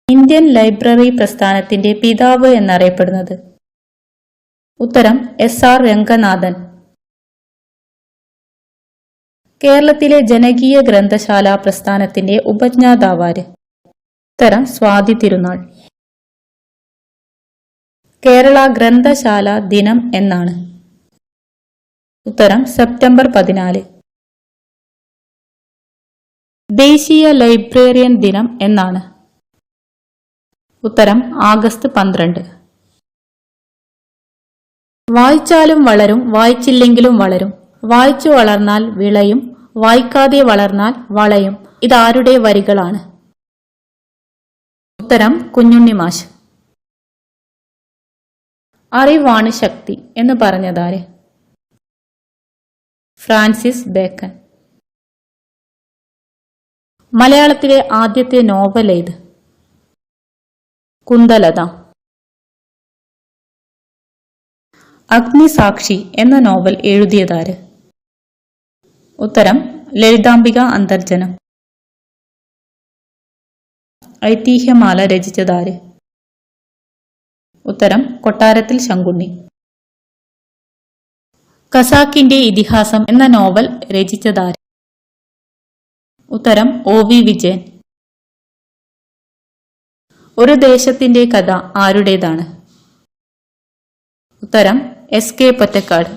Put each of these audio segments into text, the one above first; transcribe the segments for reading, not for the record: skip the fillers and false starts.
Indian library പ്രസ്ഥാനത്തിന്റെ പിതാവ് എന്നറിയപ്പെടുന്നത്? ഉത്തരം SR രംഗനാഥൻ. കേരളത്തിലെ ജനകീയ ഗ്രന്ഥശാല പ്രസ്ഥാനത്തിന്റെ ഉപജ്ഞാതാവാര്? ഉത്തരം സ്വാതി തിരുനാൾ. കേരള ഗ്രന്ഥശാല ദിനം എന്നാണ്? ഉത്തരം സെപ്റ്റംബർ 14. ദേശീയ ലൈബ്രറിയൻ ദിനം എന്നാണ്? ഉത്തരം ആഗസ്റ്റ് 12. വായിച്ചാലും വളരും, വായിച്ചില്ലെങ്കിലും വളരും. വായിച്ചു വളർന്നാൽ വിളയും, വായിക്കാതെ വളർന്നാൽ വളയും. ഇതാരുടെ വരികളാണ്? ഉത്തരം കുഞ്ഞുണ്ണി മാഷ്. അറിവാണ് ശക്തി എന്ന് പറഞ്ഞതാര്? Francis bacon. മലയാളത്തിലെ ആദ്യത്തെ നോവൽ ഏത്? കുന്തലത. അഗ്നിസാക്ഷി എന്ന നോവൽ എഴുതിയതാര്? ഉത്തരം ലളിതാംബിക അന്തർജനം. ഐതിഹ്യമാല രചിച്ചതാര്? ഉത്തരം കൊട്ടാരത്തിൽ ശങ്കുണ്ണി. ഖസാക്കിന്റെ ഇതിഹാസം എന്ന നോവൽ രചിച്ചതാര്? ഉത്തരം OV വിജയൻ. ഒരു ദേശത്തിന്റെ കഥ ആരുടേതാണ്? ഉത്തരം SK പൊറ്റക്കാട്.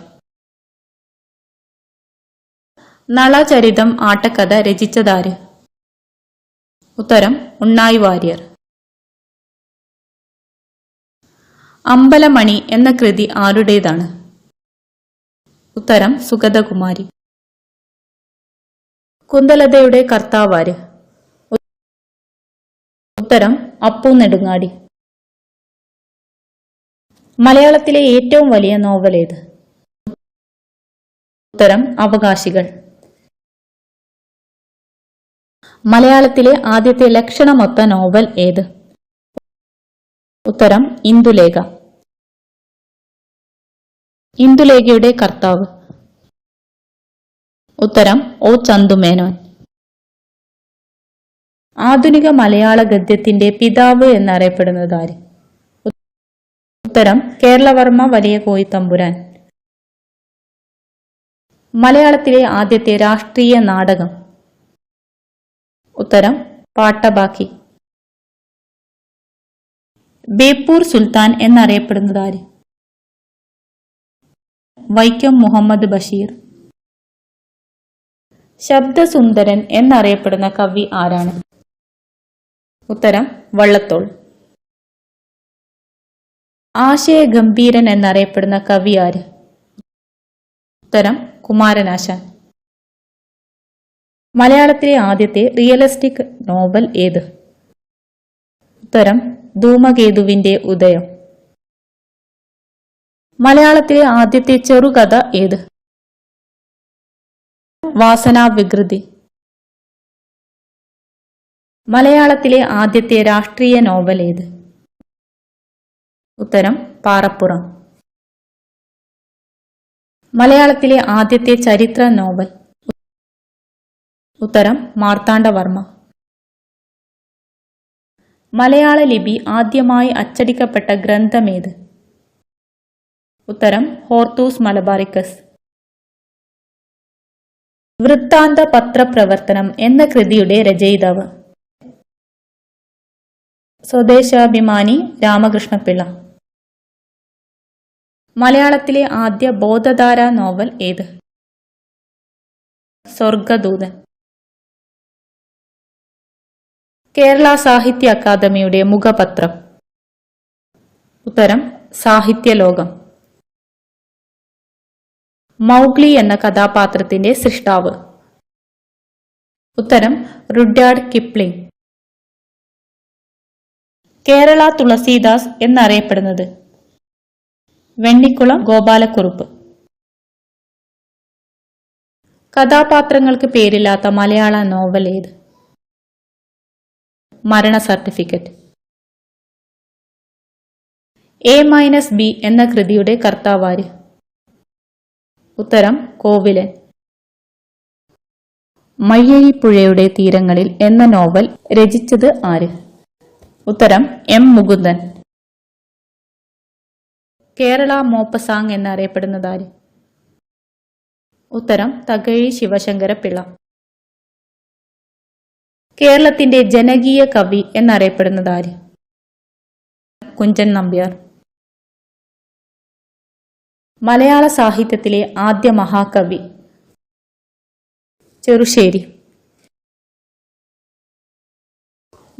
നളചരിതം ആട്ടക്കഥ രചിച്ചതാര്? ഉത്തരം ഉണ്ണായി വാര്യർ. അമ്പലമണി എന്ന കൃതി ആരുടേതാണ്? ഉത്തരം സുഗതകുമാരി. കുന്തലതയുടെ കർത്താവാര്? ഉത്തരം അപ്പു നെടുങ്ങാടി. മലയാളത്തിലെ ഏറ്റവും വലിയ നോവൽ ഏത്? ഉത്തരം അവകാശികൾ. മലയാളത്തിലെ ആദ്യത്തെ ലക്ഷണമൊത്ത നോവൽ ഏത്? ഉത്തരം ഇന്ദുലേഖ. ഇന്ദുലേഖയുടെ കർത്താവ്? ഉത്തരം O ചന്തുമേനോൻ. ആധുനിക മലയാള ഗദ്യത്തിന്റെ പിതാവ് എന്നറിയപ്പെടുന്നത് ആര്? ഉത്തരം കേരളവർമ്മ വലിയ കോയിത്തമ്പുരാൻ. മലയാളത്തിലെ ആദ്യത്തെ രാഷ്ട്രീയ നാടകം? ഉത്തരം പാട്ടബാക്കി. ബേപ്പൂർ സുൽത്താൻ എന്നറിയപ്പെടുന്നത് ആര്? വൈക്കം മുഹമ്മദ് ബഷീർ. ശബ്ദസുന്ദരൻ എന്നറിയപ്പെടുന്ന കവി ആരാണ്? ഉത്തരം വള്ളത്തോൾ. ആശയഗംഭീരൻ എന്നറിയപ്പെടുന്ന കവി ആര്? ഉത്തരം കുമാരനാശാൻ. മലയാളത്തിലെ ആദ്യത്തെ റിയലിസ്റ്റിക് നോവൽ ഏത്? ഉത്തരം ധൂമകേതുവിന്റെ ഉദയം. മലയാളത്തിലെ ആദ്യത്തെ ചെറുകഥ ഏത്? വാസനാവികൃതി. മലയാളത്തിലെ ആദ്യത്തെ രാഷ്ട്രീയ നോവൽ ഏത്? ഉത്തരം പാറപ്പുറം. മലയാളത്തിലെ ആദ്യത്തെ ചരിത്ര നോവൽ? ഉത്തരം മാർത്താണ്ഡവർമ്മ. മലയാള ലിപി ആദ്യമായി അച്ചടിക്കപ്പെട്ട ഗ്രന്ഥമേത്? ഉത്തരം ഹോർത്തൂസ് മലബാറിക്കസ്. വൃത്താന്ത പത്രപ്രവർത്തനം എന്ന കൃതിയുടെ രചയിതാവ്? സ്വദേശാഭിമാനി രാമകൃഷ്ണപിള്ള. മലയാളത്തിലെ ആദ്യ ബോധധാര നോവൽ ഏത്? സ്വർഗദൂതൻ. കേരള സാഹിത്യ അക്കാദമിയുടെ മുഖപത്രം? ഉത്തരം സാഹിത്യലോകം. മൗഗ്ലി എന്ന കഥാപാത്രത്തിന്റെ സൃഷ്ടാവ്? ഉത്തരം റുഡ്യാർഡ് കിപ്ലിംഗ്. കേരള തുളസീദാസ് എന്നറിയപ്പെടുന്നത്? വെണ്ണിക്കുളം ഗോപാലക്കുറുപ്പ്. കഥാപാത്രങ്ങൾക്ക് പേരില്ലാത്ത മലയാള നോവൽ ഏത്? മരണ സർട്ടിഫിക്കറ്റ്. A-B എന്ന കൃതിയുടെ കർത്താവാര്? ഉത്തരം കോവിലൻ. മയ്യഴിപ്പുഴയുടെ തീരങ്ങളിൽ എന്ന നോവൽ രചിച്ചത് ആര്? ഉത്തരം എം മുകുന്ദൻ. കേരള മോപ്പസാങ് എന്നറിയപ്പെടുന്നതാര്? ഉത്തരം തകഴി ശിവശങ്കര പിള്ള. കേരളത്തിന്റെ ജനകീയ കവി എന്നറിയപ്പെടുന്നതാര്? കുഞ്ചൻ നമ്പ്യാർ. മലയാള സാഹിത്യത്തിലെ ആദ്യ മഹാകവി? ചെറുശ്ശേരി.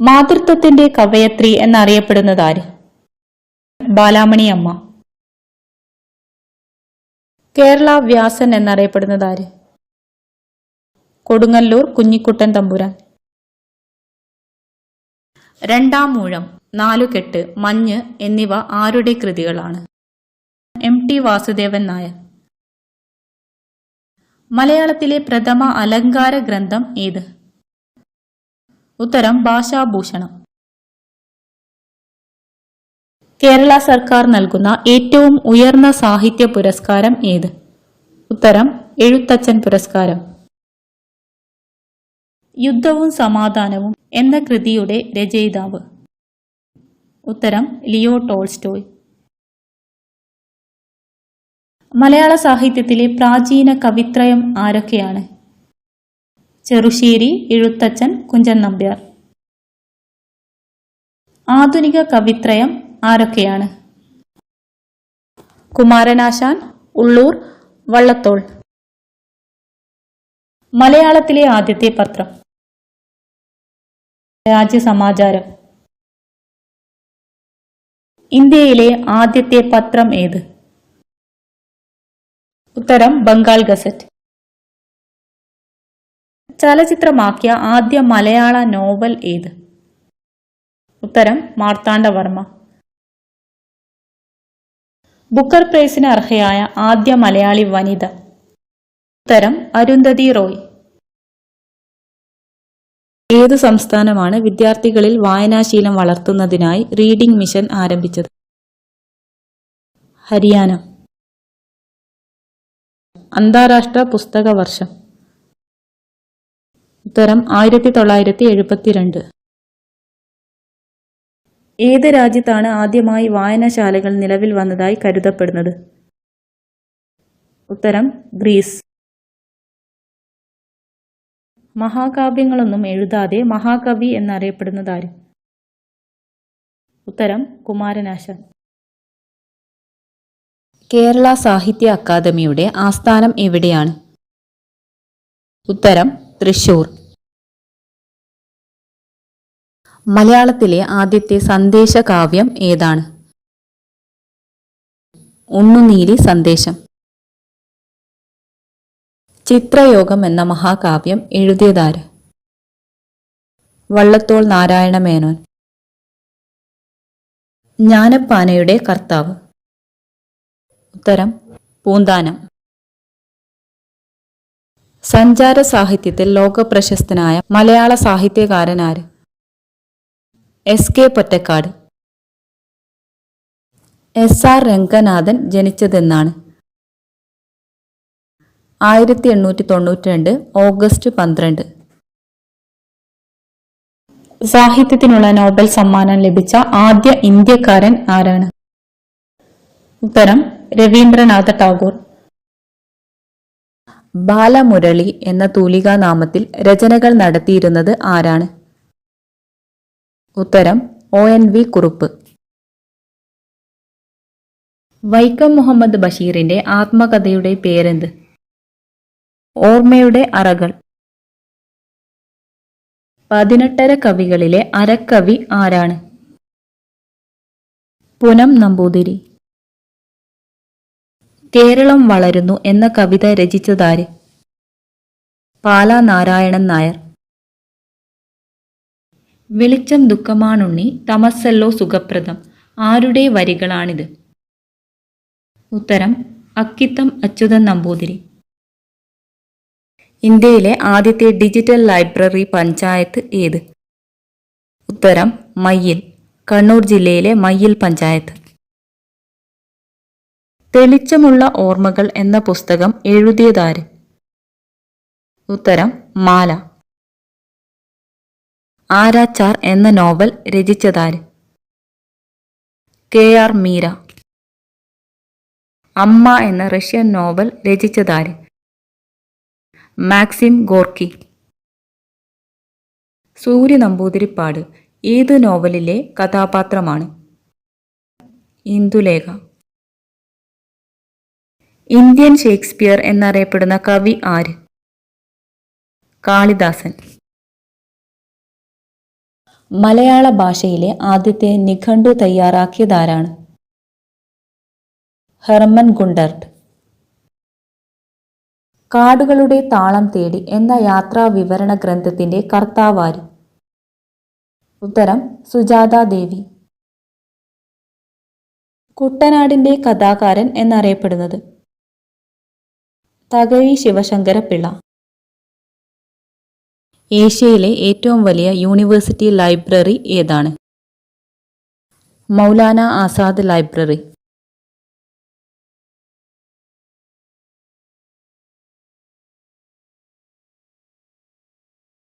മാതൃത്വത്തിന്റെ കവയത്രി എന്നറിയപ്പെടുന്നതാര്? ബാലാമണി അമ്മ. കേരള വ്യാസൻ എന്നറിയപ്പെടുന്നതാര്? കൊടുങ്ങല്ലൂർ കുഞ്ഞിക്കുട്ടൻ തമ്പുരാൻ. രണ്ടാം മൂഴം, നാലുകെട്ട്, മഞ്ഞ് എന്നിവ ആരുടെ കൃതികളാണ്? M T Vasudevan Nair. മലയാളത്തിലെ പ്രഥമ അലങ്കാര ഗ്രന്ഥം ഏത്? ഉത്തരം ഭാഷാഭൂഷണം. കേരള സർക്കാർ നൽകുന്ന ഏറ്റവും ഉയർന്ന സാഹിത്യ പുരസ്കാരം ഏത്? ഉത്തരം എഴുത്തച്ഛൻ പുരസ്കാരം. യുദ്ധവും സമാധാനവും എന്ന കൃതിയുടെ രചയിതാവ്? ഉത്തരം ലിയോ ടോൾസ്റ്റോയ്. മലയാള സാഹിത്യത്തിലെ പ്രാചീന കവിത്രയം ആരൊക്കെയാണ്? ചെറുശ്ശേരി, എഴുത്തച്ഛൻ, കുഞ്ചൻ നമ്പ്യാർ. ആധുനിക കവിത്രയം ആരൊക്കെയാണ്? കുമാരനാശാൻ, ഉള്ളൂർ, വള്ളത്തോൾ. മലയാളത്തിലെ ആദ്യത്തെ പത്രം? രാജ്യസമാചാരം. ഇന്ത്യയിലെ ആദ്യത്തെ പത്രം ഏത്? ഉത്തരം ബംഗാൾ ഗസറ്റ്. ചലച്ചിത്രമാക്കിയ ആദ്യ മലയാള നോവൽ ഏത്? ഉത്തരം മാർത്താണ്ഡവർമ്മ. ബുക്കർ പ്രൈസിന് അർഹയായ ആദ്യ മലയാളി വനിത? ഉത്തരം അരുന്ധതി റോയ്. ഏതു സംസ്ഥാനമാണ് വിദ്യാർത്ഥികളിൽ വായനാശീലം വളർത്തുന്നതിനായി റീഡിംഗ് മിഷൻ ആരംഭിച്ചത്? ഹരിയാന. അന്താരാഷ്ട്ര പുസ്തക വർഷം? ഉത്തരം 1972. ഏത് രാജ്യത്താണ് ആദ്യമായി വായനശാലകൾ നിലവിൽ വന്നതായി കരുതപ്പെടുന്നത്? ഉത്തരം ഗ്രീസ്. മഹാകാവ്യങ്ങളൊന്നും എഴുതാതെ മഹാകവി എന്നറിയപ്പെടുന്നതാര്? ഉത്തരം കുമാരനാശാൻ. കേരള സാഹിത്യ അക്കാദമിയുടെ ആസ്ഥാനം എവിടെയാണ്? ഉത്തരം തൃശൂർ. മലയാളത്തിലെ ആദ്യത്തെ സന്ദേശകാവ്യം ഏതാണ്? ഉണ്ണുനീലി സന്ദേശം. ചിത്രയോഗം എന്ന മഹാകാവ്യം എഴുതിയതാര്? വള്ളത്തോൾ നാരായണ മേനോൻ. ജ്ഞാനപ്പാനയുടെ കർത്താവ്? ഉത്തരം പൂന്താനം. സഞ്ചാര സാഹിത്യത്തിൽ ലോകപ്രശസ്തനായ മലയാള സാഹിത്യകാരനാര്? എസ്.കെ. പൊറ്റക്കാട്. എസ്.ആർ. രംഗനാഥൻ ജനിച്ചതെന്നാണ്? 1892 ഓഗസ്റ്റ് 12. സാഹിത്യത്തിനുള്ള നോബൽ സമ്മാനം ലഭിച്ച ആദ്യ ഇന്ത്യക്കാരൻ ആരാണ്? ഉത്തരം രവീന്ദ്രനാഥ ടാഗോർ. ബാലമുരളി എന്ന തൂലികാനാമത്തിൽ രചനകൾ നടത്തിയിരുന്നത് ആരാണ്? ഉത്തരം ONV കുറുപ്പ്. വൈക്കം മുഹമ്മദ് ബഷീറിന്റെ ആത്മകഥയുടെ പേരെന്ത്? ഓർമ്മയുടെ അറകൾ. 18 കവികളിലെ അരക്കവി ആരാണ്? പുനം നമ്പൂതിരി. കേരളം വളരുന്നു എന്ന കവിത രചിച്ചതാര്? പാല നാരായണൻ നായർ. വെളിച്ചം ദുഃഖമാണുണ്ണി, തമസ്സല്ലോ സുഖപ്രദം ആരുടെ വരികളാണിത്? ഉത്തരം അക്കിത്തം അച്യുതൻ നമ്പൂതിരി. ഇന്ത്യയിലെ ആദ്യത്തെ ഡിജിറ്റൽ ലൈബ്രറി പഞ്ചായത്ത് ഏത്? ഉത്തരം മയ്യിൽ, കണ്ണൂർ ജില്ലയിലെ മയ്യിൽ പഞ്ചായത്ത്. തെളിച്ചമുള്ള ഓർമ്മകൾ എന്ന പുസ്തകം എഴുതിയതാര്? ഉത്തരം മാല. ആരാച്ചാർ എന്ന നോവൽ രചിച്ചതാര്? KR മീര. അമ്മ എന്ന റഷ്യൻ നോവൽ രചിച്ചതാര്? Maxim Gorky. സൂര്യ നമ്പൂതിരിപ്പാട് ഏത് നോവലിലെ കഥാപാത്രമാണ്? ഇന്ദുലേഖ. ഇന്ത്യൻ ഷേക്സ്പിയർ എന്നറിയപ്പെടുന്ന കവി ആര്? കാളിദാസൻ. മലയാള ഭാഷയിലെ ആദ്യത്തെ നിഘണ്ടു തയ്യാറാക്കിയതാരാണ്? Hermann Gundert. കാടുകളുടെ താളം തേടി എന്ന യാത്രാ വിവരണ ഗ്രന്ഥത്തിന്റെ കർത്താവാര്? ഉത്തരം സുജാത ദേവി. കുട്ടനാടിന്റെ കഥാകാരൻ എന്നറിയപ്പെടുന്നത്? തകഴി ശിവശങ്കരപ്പിള്ള. ഏഷ്യയിലെ ഏറ്റവും വലിയ യൂണിവേഴ്സിറ്റി ലൈബ്രറി ഏതാണ്? മൗലാന ആസാദ് ലൈബ്രറി.